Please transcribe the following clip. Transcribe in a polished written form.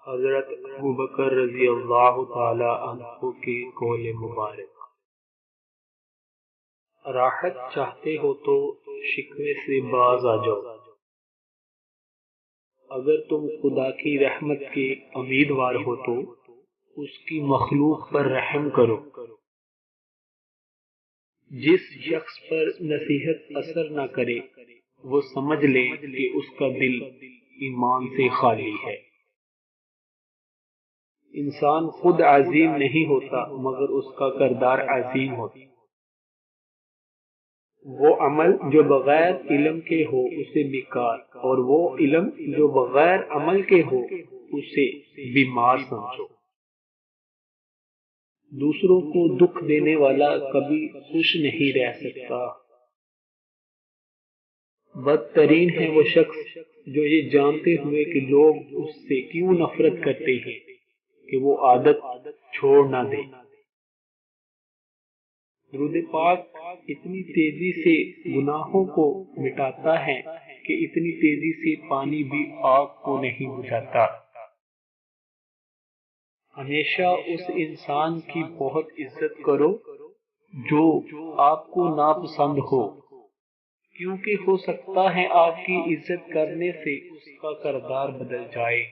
حضرت ابوبکر رضی اللہ تعالی عنہ کے قول مبارک: راحت چاہتے ہو تو شکوے سے باز آ جاؤ۔ اگر تم خدا کی رحمت کے امیدوار ہو تو اس کی مخلوق پر رحم کرو۔ جس شخص پر نصیحت اثر نہ کرے وہ سمجھ لے کہ اس کا دل ایمان سے خالی ہے۔ انسان خود عظیم نہیں ہوتا مگر اس کا کردار عظیم ہوتا۔ وہ عمل جو بغیر علم کے ہو اسے بیکار، اور وہ علم جو بغیر عمل کے ہو اسے بیمار سمجھو۔ دوسروں کو دکھ دینے والا کبھی خوش نہیں رہ سکتا۔ بدترین ہے وہ شخص جو یہ جانتے ہوئے کہ لوگ اس سے کیوں نفرت کرتے ہیں کہ وہ عادت چھوڑ نہ دے۔ درود پاک اتنی تیزی سے گناہوں کو مٹاتا ہے کہ اتنی تیزی سے پانی بھی آگ کو نہیں بجھاتا۔ ہمیشہ اس انسان کی بہت عزت کرو جو آپ کو ناپسند ہو، کیونکہ ہو سکتا ہے آپ کی عزت کرنے سے اس کا کردار بدل جائے۔